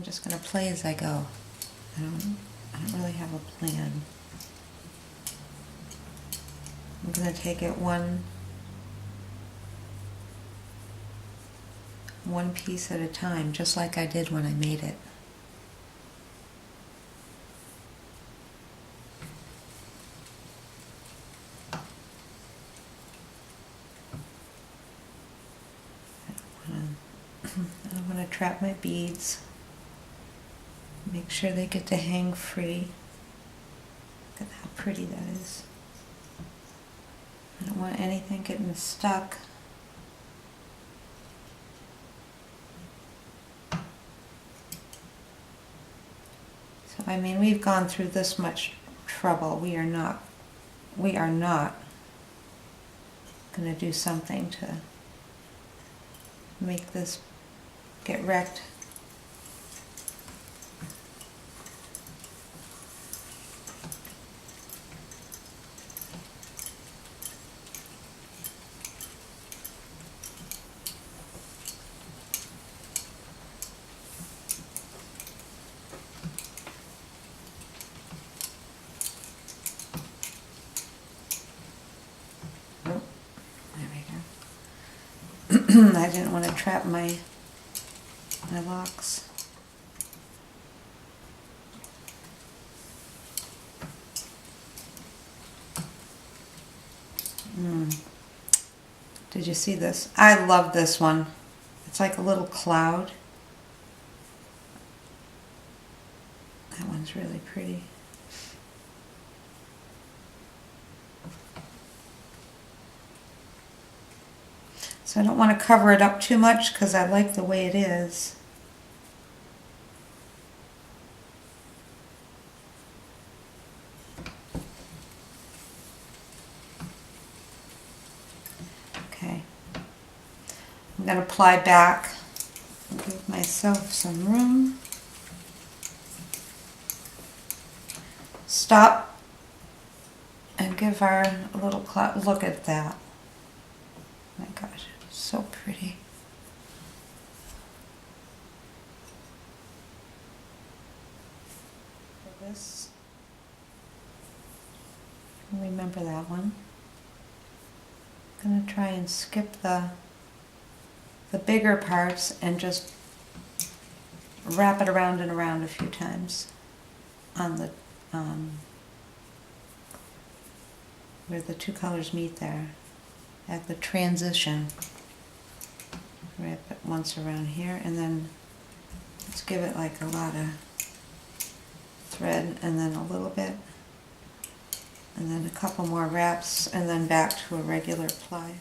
I'm just going to play as I go. I don't really have a plan. I'm going to take it one piece at a time, just like I did when I made it. I don't want to trap my beads. Make sure they get to hang free. Look at how pretty that is. I don't want anything getting stuck. So, I mean, we've gone through this much trouble. We are not going to do something to make this get wrecked. I didn't want to trap my locks. Did you see this? I love this one. It's like a little cloud. That one's really pretty. So I don't want to cover it up too much because I like the way it is. Okay. I'm going to apply back and give myself some room. Stop and give our a little cloud. Look at that. Oh my gosh. So pretty. For this, remember that one. I'm going to try and skip the bigger parts and just wrap it around and around a few times on the where the two colors meet there at the transition. Wrap it once around here, and then let's give it like a lot of thread, and then a little bit, and then a couple more wraps, and then back to a regular ply.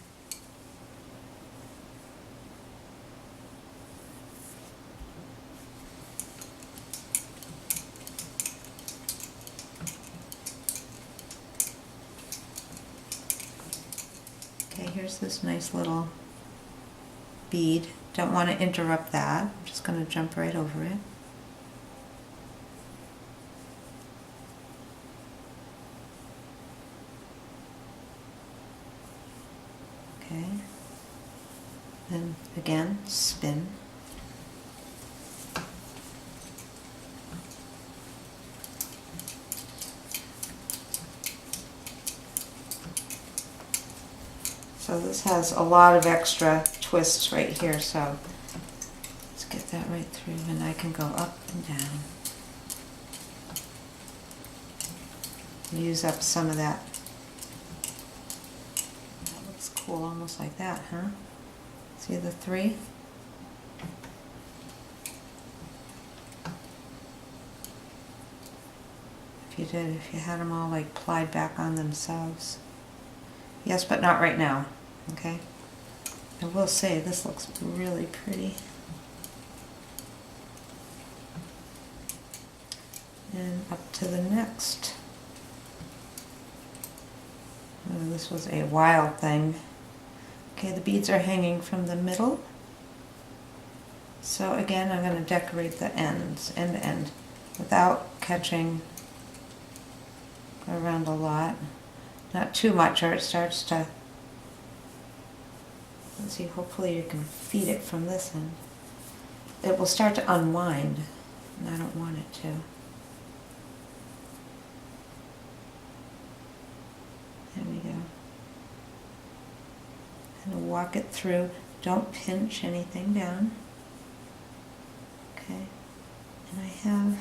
Okay, here's this nice little bead. Don't want to interrupt that. I'm just going to jump right over it. Okay. Then again, spin. So this has a lot of extra twists right here, so let's get that right through, and I can go up and down. Use up some of that. That looks cool, almost like that, huh? See the three? If you had them all like plied back on themselves. Yes, but not right now, okay? I will say this looks really pretty. And up to the next. Oh, this was a wild thing. Okay, the beads are hanging from the middle. So again, I'm going to decorate the ends, end to end, without catching around a lot. Not too much, or it starts to, let's see, hopefully you can feed it from this end. It will start to unwind. and I don't want it to. There we go. And walk it through. Don't pinch anything down. Okay. And I have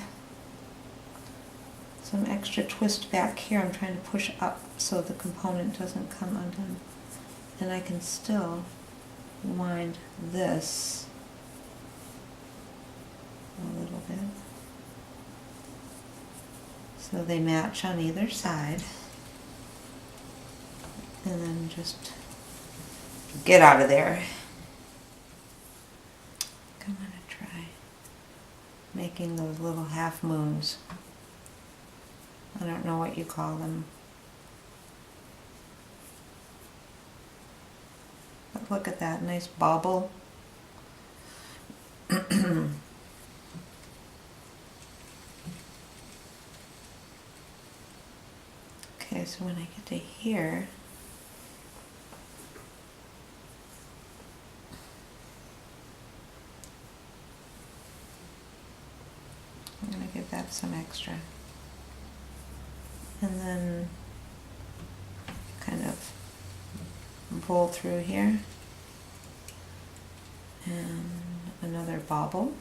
some extra twist back here. I'm trying to push up so the component doesn't come undone. And I can still wind this a little bit so they match on either side. And then just get out of there. I'm going to try making those little half moons. I don't know what you call them. But look at that nice bobble. Okay, so when I get to here, I'm going to give that some extra. And then kind of roll through here. And another bobble.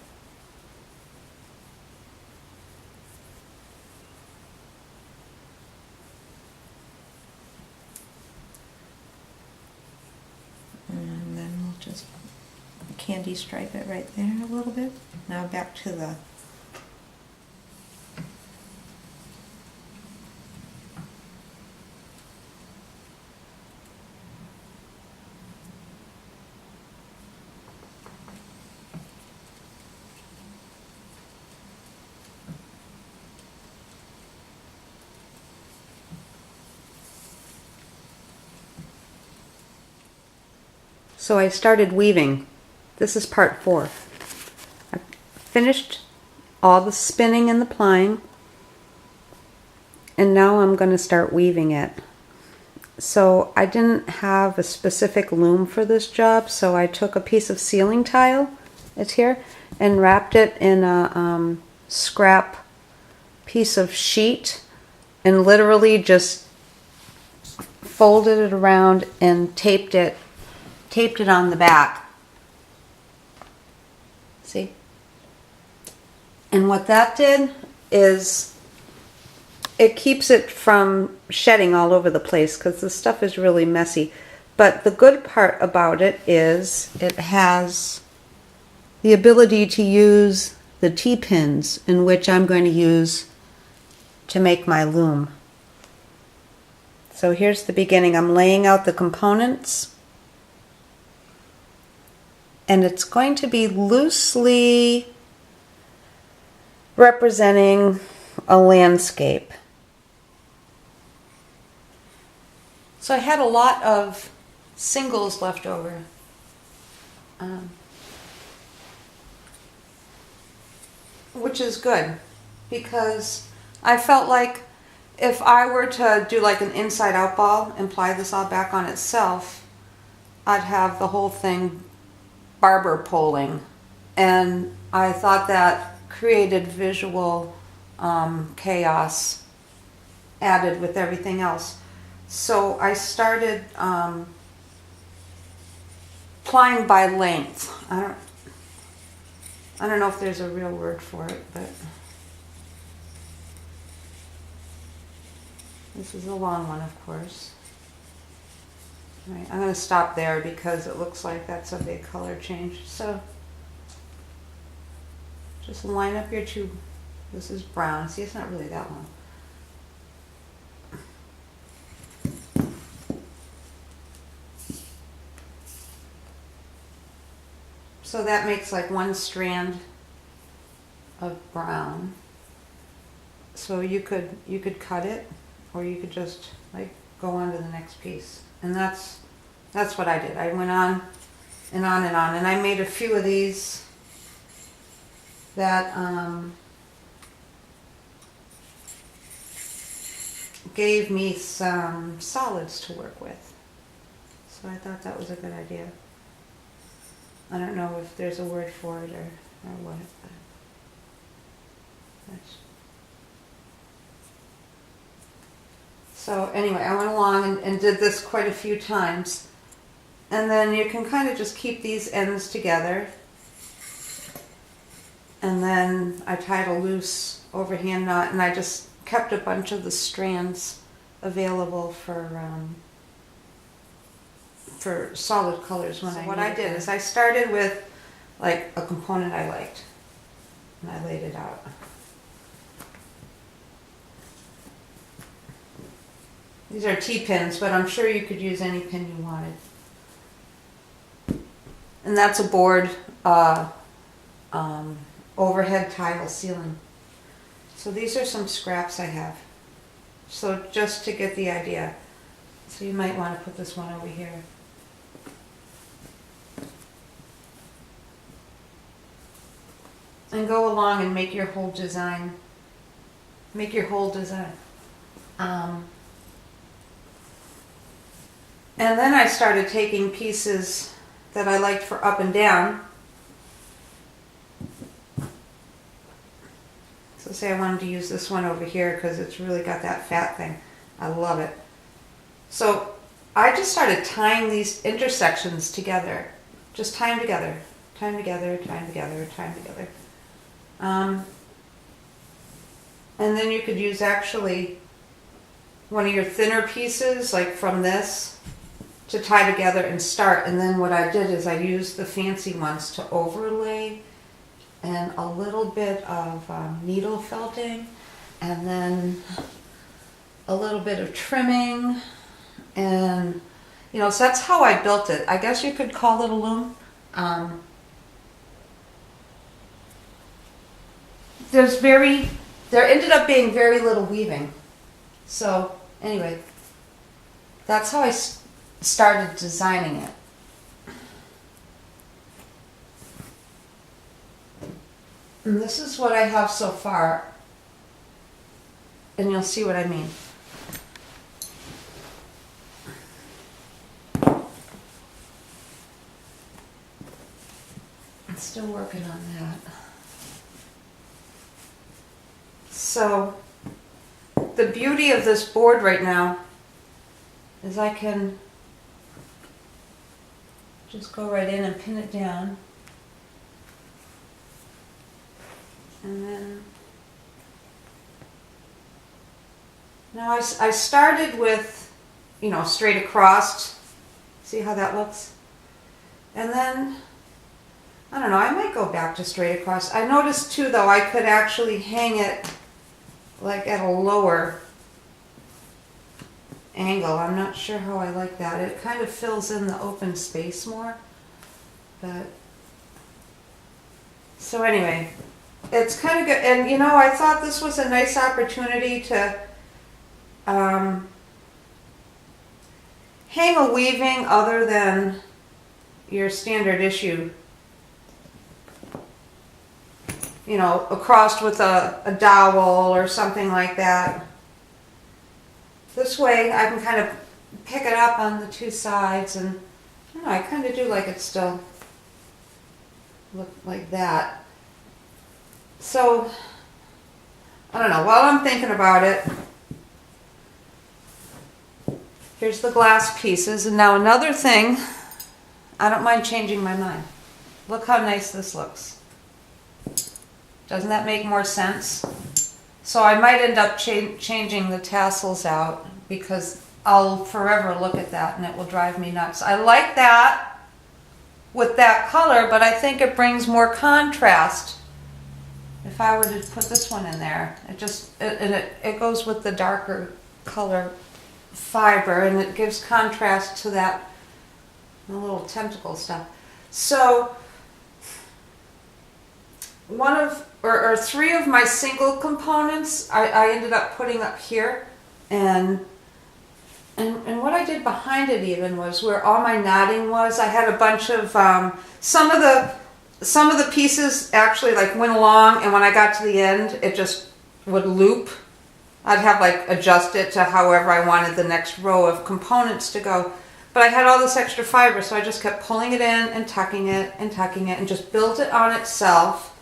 And then we'll just candy stripe it right there a little bit. Now back to the So I started weaving. This is part 4. I finished all the spinning and the plying, and now I'm going to start weaving it. So I didn't have a specific loom for this job, so I took a piece of ceiling tile, it's here, and wrapped it in a scrap piece of sheet and literally just folded it around and taped it on the back. See? And what that did is it keeps it from shedding all over the place because the stuff is really messy. But the good part about it is it has the ability to use the T-pins, in which I'm going to use to make my loom. So here's the beginning. I'm laying out the components. And it's going to be loosely representing a landscape. So I had a lot of singles left over. Which is good, because I felt like if I were to do like an inside out ball and ply this all back on itself, I'd have the whole thing barber poling, and I thought that created visual chaos added with everything else. So I started plying by length. I don't know if there's a real word for it, but this is a long one, of course. All right, I'm going to stop there because it looks like that's a big color change. So just line up your two. This is brown. See, it's not really that long. So that makes like one strand of brown. So you could cut it, or you could just like go on to the next piece. And that's what I did. I went on and on and on, and I made a few of these that gave me some solids to work with. So I thought that was a good idea. I don't know if there's a word for it or what. So anyway, I went along and did this quite a few times. And then you can kind of just keep these ends together. And then I tied a loose overhand knot, and I just kept a bunch of the strands available for solid colors when what I did is I started with like a component I liked, and I laid it out. These are T-pins, but I'm sure you could use any pin you wanted. And that's a board overhead tile ceiling. So these are some scraps I have. So just to get the idea. So you might want to put this one over here. And go along and make your whole design. Make your whole design. And then I started taking pieces that I liked for up and down. So say I wanted to use this one over here because it's really got that fat thing. I love it. So I just started tying these intersections together. Just tie them together. Tie them together, tie them together, tie them together. And then you could use actually one of your thinner pieces, like from this, to tie together and start. And then what I did is I used the fancy ones to overlay and a little bit of needle felting, and then a little bit of trimming, and so that's how I built it. I guess you could call it a loom. There ended up being very little weaving. So anyway, that's how I started designing it. And this is what I have so far, and you'll see what I mean. I'm still working on that. So the beauty of this board right now is I can just go right in and pin it down. And then, now I started with, straight across. See how that looks? And then, I don't know, I might go back to straight across. I noticed too, though, I could actually hang it like at a lower angle. I'm not sure how I like that. It kind of fills in the open space more. But, so anyway. It's kind of good, and I thought this was a nice opportunity to hang a weaving other than your standard issue, across with a dowel or something like that. This way I can kind of pick it up on the two sides, and I kind of do like it still look like that. So, I don't know, while I'm thinking about it, here's the glass pieces. And now another thing, I don't mind changing my mind. Look how nice this looks. Doesn't that make more sense? So I might end up changing the tassels out, because I'll forever look at that and it will drive me nuts. I like that with that color, but I think it brings more contrast. If I were to put this one in there, it goes with the darker color fiber, and it gives contrast to that little tentacle stuff. So three of my single components I ended up putting up here, and what I did behind it even was where all my knotting was. I had a bunch of some of the pieces actually like went along, and when I got to the end, it just would loop. I'd have like adjust it to however I wanted the next row of components to go. But I had all this extra fiber, so I just kept pulling it in and tucking it and tucking it, and just built it on itself.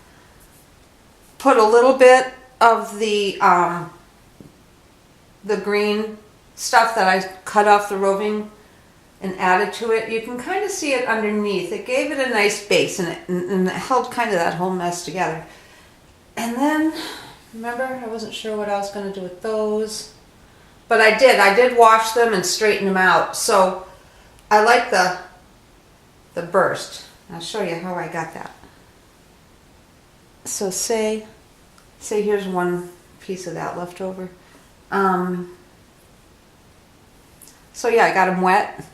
Put a little bit of the green stuff that I cut off the roving and added to it, you can kind of see it underneath. It gave it a nice base, and it held kind of that whole mess together. And then, remember, I wasn't sure what I was going to do with those. But I did wash them and straighten them out. So I like the burst. I'll show you how I got that. So say here's one piece of that left over. So yeah, I got them wet,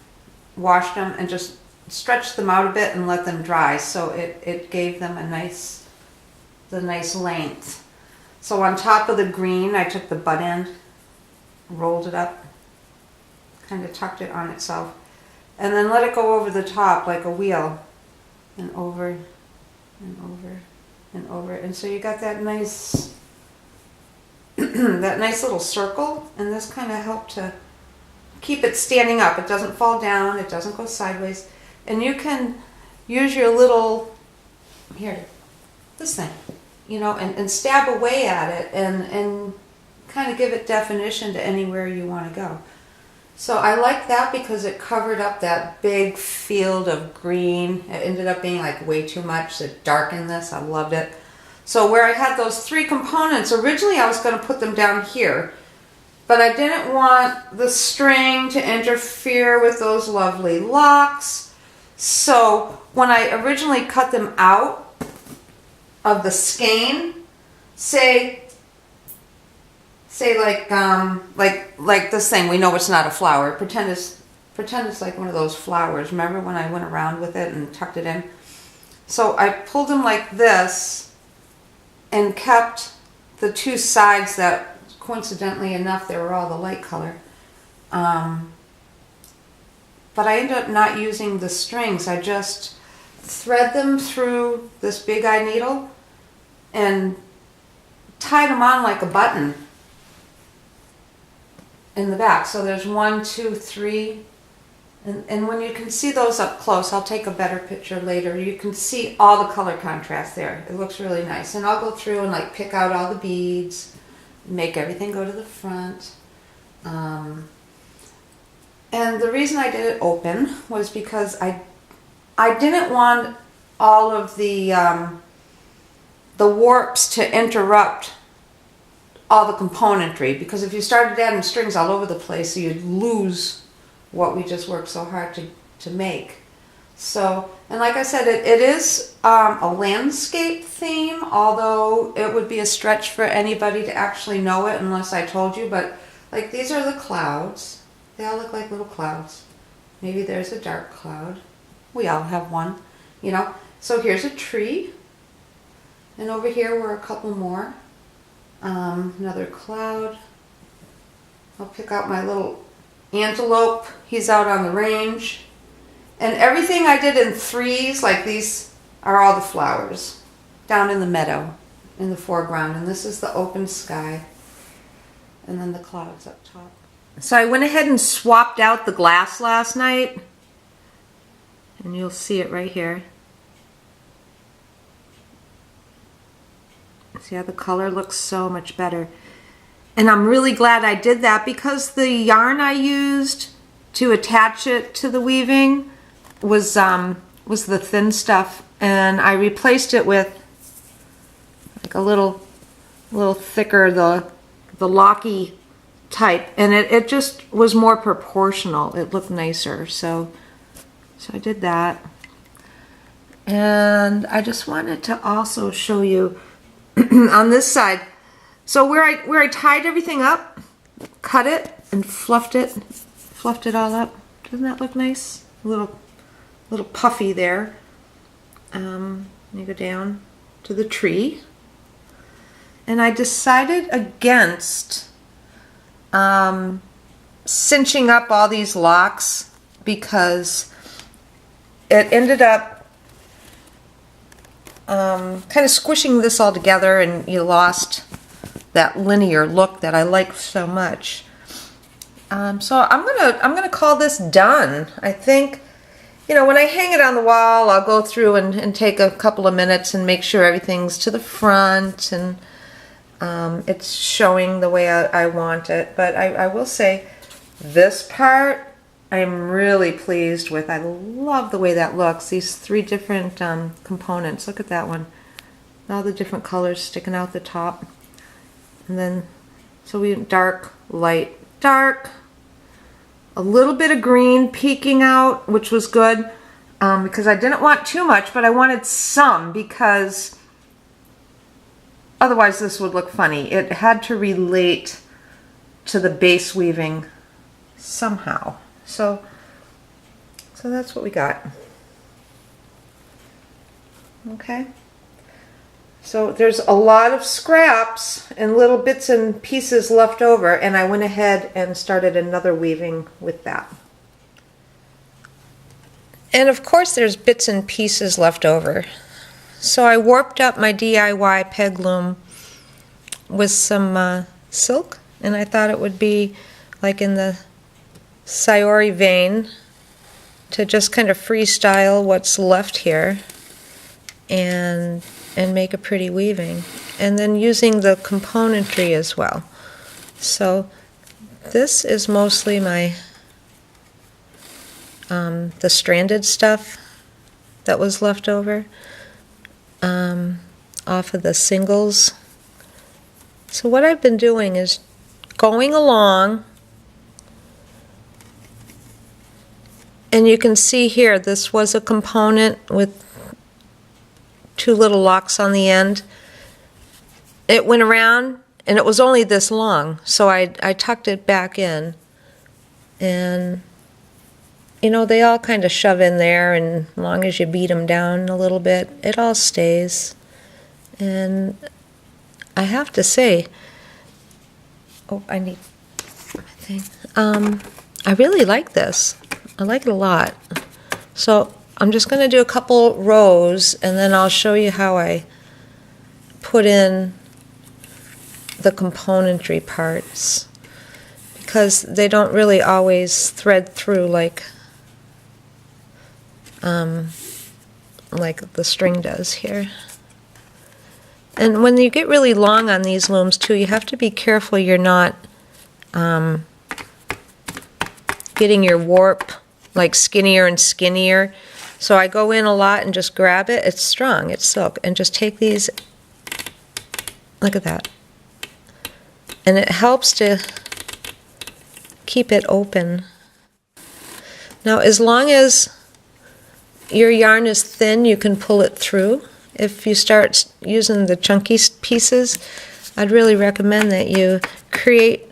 washed them, and just stretched them out a bit and let them dry. So it gave them the nice length. So on top of the green, I took the butt end, rolled it up, kind of tucked it on itself, and then let it go over the top like a wheel, and over and over and over. And so you got that nice that nice little circle, and this kind of helped to keep it standing up. It doesn't fall down, it doesn't go sideways. And you can use your little, here, this thing, you know, and stab away at it and kind of give it definition to anywhere you want to go. So I like that because it covered up that big field of green. It ended up being like way too much. It darkened this. I loved it. So where I had those three components, originally I was going to put them down here, but I didn't want the string to interfere with those lovely locks. So when I originally cut them out of the skein, say like this thing, we know it's not a flower. Pretend it's like one of those flowers. Remember when I went around with it and tucked it in? So I pulled them like this and kept the two sides that, coincidentally enough, they were all the light color. But I ended up not using the strings. I just thread them through this big eye needle and tied them on like a button in the back. So there's 1, 2, 3, and when you can see those up close, I'll take a better picture later, you can see all the color contrast there. It looks really nice. And I'll go through and like pick out all the beads, make everything go to the front. And the reason I did it open was because I didn't want all of the warps to interrupt all the componentry, because if you started adding strings all over the place, you'd lose what we just worked so hard to make. So, and like I said, it is a landscape theme, although it would be a stretch for anybody to actually know it unless I told you. But like, these are the clouds. They all look like little clouds. Maybe there's a dark cloud. We all have one, you know. So here's a tree, and over here were a couple more. Another cloud. I'll pick out my little antelope. He's out on the range. And everything I did in threes, like these are all the flowers down in the meadow in the foreground. And this is the open sky. And then the clouds up top. So I went ahead and swapped out the glass last night. And you'll see it right here. See how the color looks so much better. And I'm really glad I did that, because the yarn I used to attach it to the weaving was the thin stuff, and I replaced it with like a little thicker, the locky type, and it just was more proportional. It looked nicer, so I did that. And I just wanted to also show you on this side, so where I tied everything up, cut it and fluffed it all up. Doesn't that look nice? A little puffy there. You go down to the tree, and I decided against cinching up all these locks, because it ended up kind of squishing this all together, and you lost that linear look that I like so much. So I'm gonna call this done. I think, you know, when I hang it on the wall, I'll go through and take a couple of minutes and make sure everything's to the front and it's showing the way I want it. But I will say This part I'm really pleased with. I love the way that looks. These 3 different components. Look at that one. All the different colors sticking out the top. And then, so we dark, light, dark. A little bit of green peeking out, which was good because I didn't want too much, but I wanted some because otherwise this would look funny. It had to relate to the base weaving somehow. So that's what we got. Okay. So there's a lot of scraps and little bits and pieces left over, and I went ahead and started another weaving with that. And of course there's bits and pieces left over. So I warped up my DIY peg loom with some silk, and I thought it would be like in the Sayori vein to just kind of freestyle what's left here and make a pretty weaving, and then using the componentry as well. So this is mostly my the stranded stuff that was left over off of the singles. So what I've been doing is going along, and you can see here this was a component with 2 little locks on the end. It went around and it was only this long, so I tucked it back in, and you know, they all kind of shove in there, and as long as you beat them down a little bit, it all stays. And I have to say, oh, I need my thing. I really like this. I like it a lot. So I'm just going to do a couple rows, and then I'll show you how I put in the componentry parts, because they don't really always thread through like the string does here. And when you get really long on these looms too, you have to be careful you're not getting your warp like skinnier and skinnier. So I go in a lot and just grab it. It's strong, it's silk, and just take these, look at that. And it helps to keep it open. Now, as long as your yarn is thin, you can pull it through. If you start using the chunky pieces, I'd really recommend that you create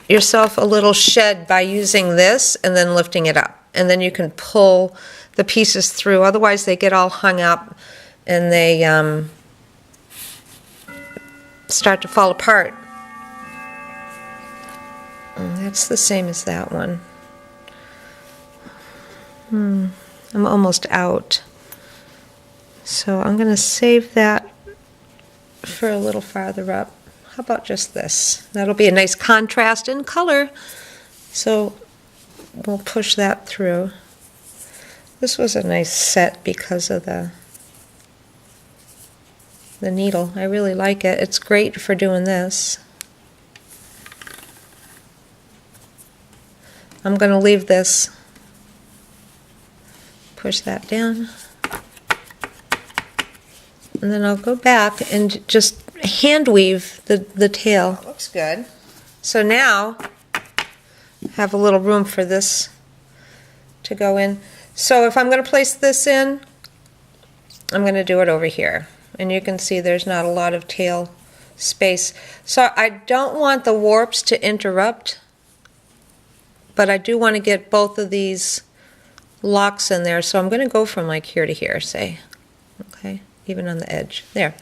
yourself a little shed by using this and then lifting it up. And then you can pull the pieces through. Otherwise, they get all hung up and they start to fall apart. And that's the same as that one. I'm almost out. So I'm going to save that for a little farther up. How about just this? That'll be a nice contrast in color. So we'll push that through. This was a nice set because of the needle. I really like it. It's great for doing this. I'm going to leave this. Push that down. And then I'll go back and just hand weave the tail. That looks good. So now I have a little room for this to go in. So if I'm going to place this in, I'm going to do it over here. And you can see there's not a lot of tail space. So I don't want the warps to interrupt, but I do want to get both of these locks in there. So I'm going to go from like here to here, say. Okay, even on the edge. There.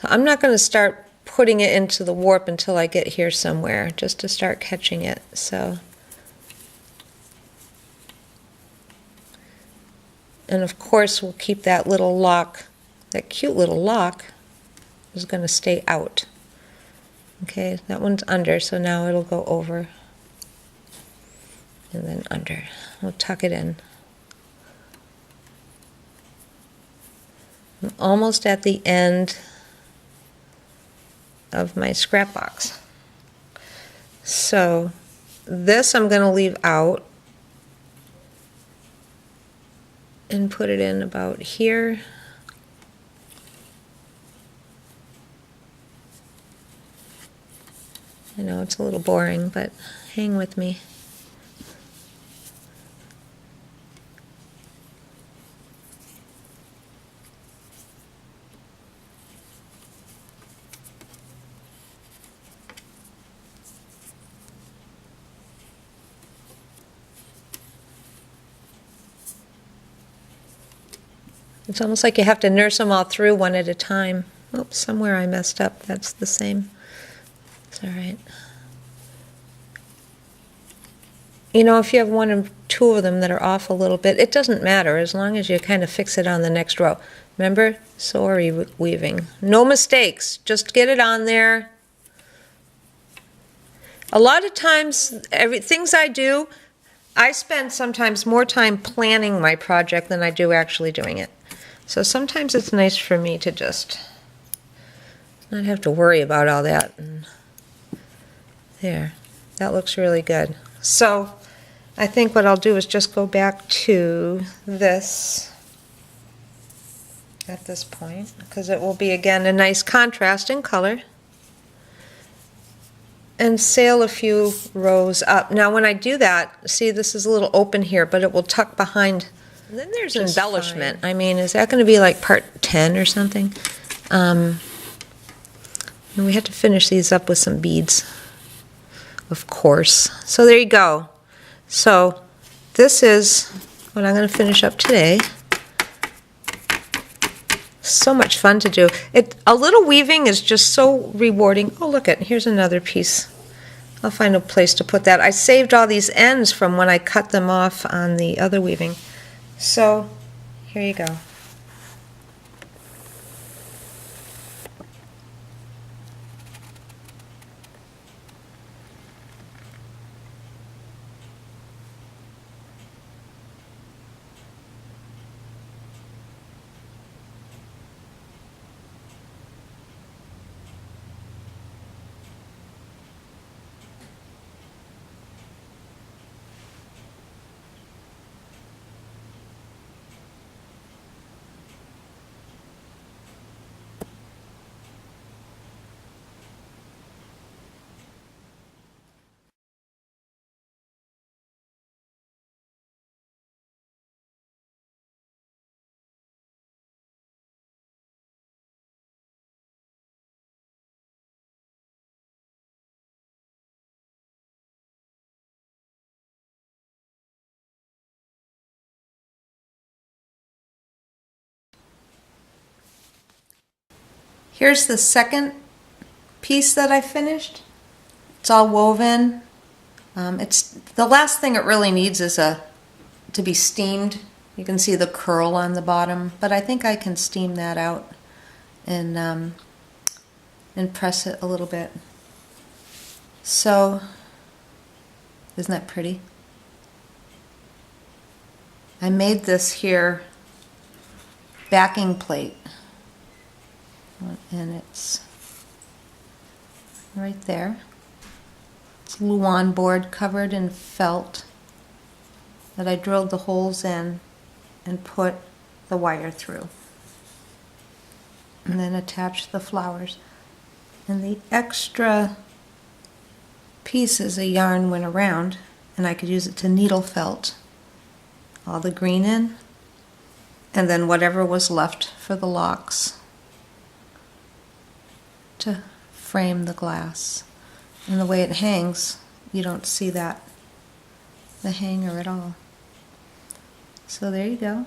I'm not going to start putting it into the warp until I get here somewhere, just to start catching it. So, and of course we'll keep that little lock, that cute little lock is going to stay out. Okay, that one's under, so now it'll go over and then under. We'll tuck it in. I'm almost at the end of my scrap box. So this I'm going to leave out and put it in about here. I know it's a little boring, but hang with me. It's almost like you have to nurse them all through one at a time. Oops, somewhere I messed up. That's the same. It's all right. You know, if you have one or two of them that are off a little bit, it doesn't matter as long as you kind of fix it on the next row. Remember, sorry weaving. No mistakes. Just get it on there. A lot of times, things I do, I spend sometimes more time planning my project than I do actually doing it. So sometimes it's nice for me to just not have to worry about all that. And there, that looks really good. So I think what I'll do is just go back to this at this point, because it will be again a nice contrast in color, and sail a few rows up. Now when I do that, see, this is a little open here, but it will tuck behind. And then there's embellishment. Fine. I mean, is that going to be like part 10 or something? And we had to finish these up with some beads, of course. So there you go. So this is what I'm going to finish up today. So much fun to do. A little weaving is just so rewarding. Oh, look at, here's another piece. I'll find a place to put that. I saved all these ends from when I cut them off on the other weaving. So here you go. Here's the second piece that I finished. It's all woven. It's the last thing it really needs is to be steamed. You can see the curl on the bottom, but I think I can steam that out and press it a little bit. So, isn't that pretty? I made this here backing plate, and it's right there. It's Luan board covered in felt that I drilled the holes in and put the wire through, and then attached the flowers. And the extra pieces of yarn went around, and I could use it to needle felt all the green in, and then whatever was left for the locks to frame the glass. And the way it hangs, you don't see that, the hanger at all. So there you go.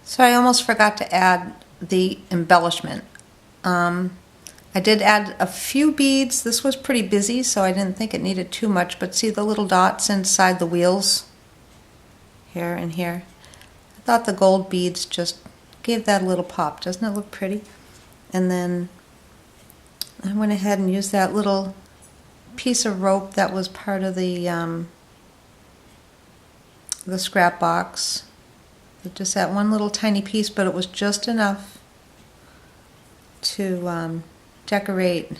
So I almost forgot to add the embellishment. I did add a few beads. This was pretty busy, so I didn't think it needed too much, but see the little dots inside the wheels? Here and here. I thought the gold beads just gave that a little pop. Doesn't it look pretty? And then I went ahead and used that little piece of rope that was part of the scrap box. Just that one little tiny piece, but it was just enough to decorate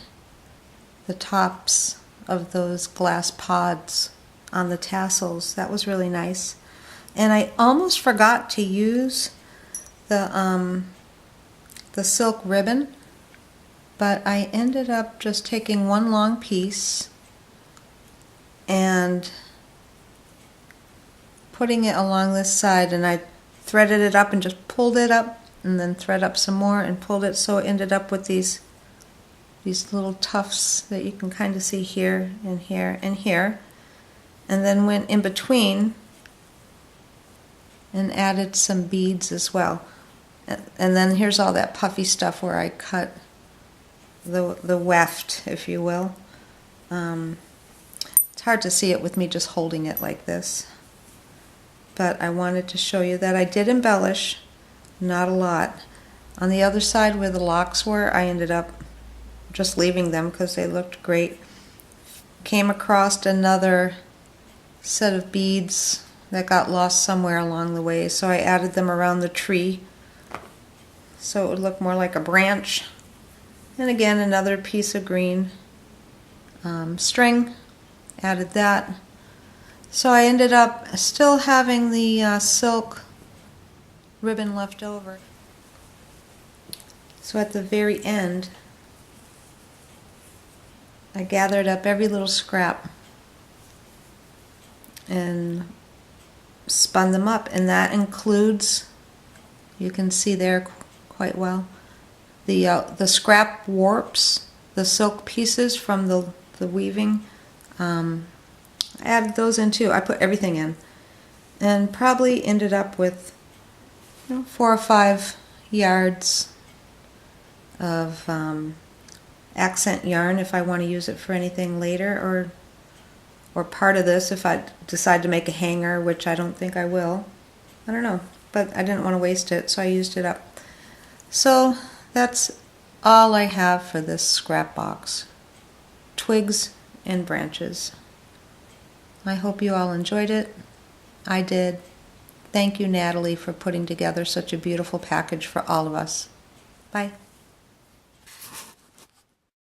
the tops of those glass pods on the tassels. That was really nice. And I almost forgot to use the silk ribbon, but I ended up just taking one long piece and putting it along this side, and I threaded it up and just pulled it up and then thread up some more and pulled it, so it ended up with these little tufts that you can kind of see here and here and here, and then went in between and added some beads as well. And then here's all that puffy stuff where I cut the weft, if you will. It's hard to see it with me just holding it like this, but I wanted to show you that I did embellish, not a lot. On the other side where the locks were, I ended up just leaving them because they looked great. Came across another set of beads that got lost somewhere along the way, so I added them around the tree so it would look more like a branch. And again, another piece of green string, added that. So I ended up still having the silk ribbon left over. So at the very end, I gathered up every little scrap and spun them up, and that includes, you can see there quite well, the scrap warps, the silk pieces from the weaving. I added those in too. I put everything in, and probably ended up with 4 or 5 yards of accent yarn if I want to use it for anything later, or part of this if I decide to make a hanger, which I don't think I will. I don't know, but I didn't want to waste it, so I used it up. So that's all I have for this scrap box. Twigs and branches. I hope you all enjoyed it. I did. Thank you, Natalie, for putting together such a beautiful package for all of us. Bye.